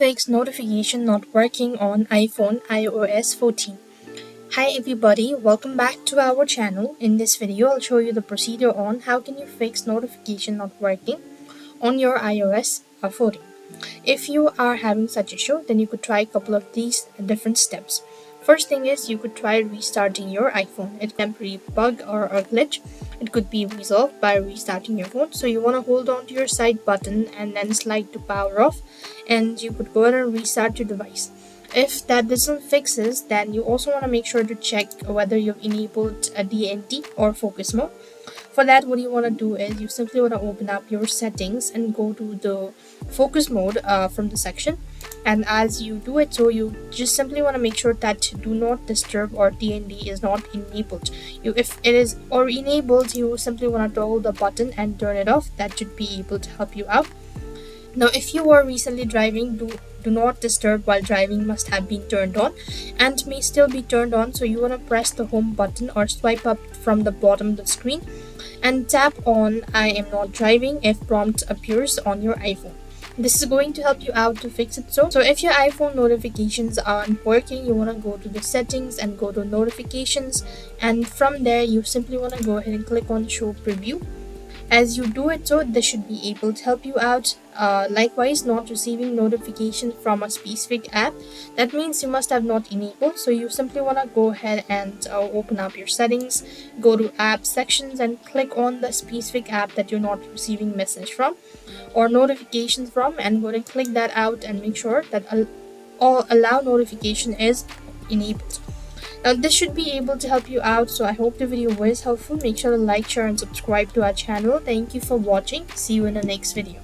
Fix notification not working on iPhone iOS 14. Hi everybody, welcome back to our channel. In this video, I'll show you the procedure on how can you fix notification not working on your iOS 14. If you are having such issue, then you could try a couple of these different steps. First thing is you could try restarting your iPhone. It's a temporary bug or a glitch. It could be resolved by restarting your phone. So you want to hold on to your side button and then slide to power off, and you could go ahead and restart your device. If that doesn't fix it, then you also want to make sure to check whether you've enabled a DND or focus mode. For that, what you want to do is you simply want to open up your settings and go to the focus mode from the section. And as you do it, so you just simply want to make sure that do not disturb or DND is not enabled. If it is or enabled, you simply want to toggle the button and turn it off. That should be able to help you out. Now, if you were recently driving, do not disturb while driving must have been turned on and may still be turned on. So you want to press the home button or swipe up from the bottom of the screen and tap on I am not driving if prompt appears on your iPhone. This is going to help you out to fix it. So if your iPhone notifications aren't working, you want to go to the settings and go to notifications, and from there you simply want to go ahead and click on show preview. As you do it, so this should be able to help you out. Likewise, not receiving notification from a specific app, that means you must have not enabled. So you simply want to go ahead and open up your settings, go to app sections and click on the specific app that you're not receiving message from or notifications from, and go ahead and click that out and make sure that all allow notification is enabled. Now this should be able to help you out, so I hope the video was helpful. Make sure to like, share and subscribe to our channel. Thank you for watching. See you in the next video.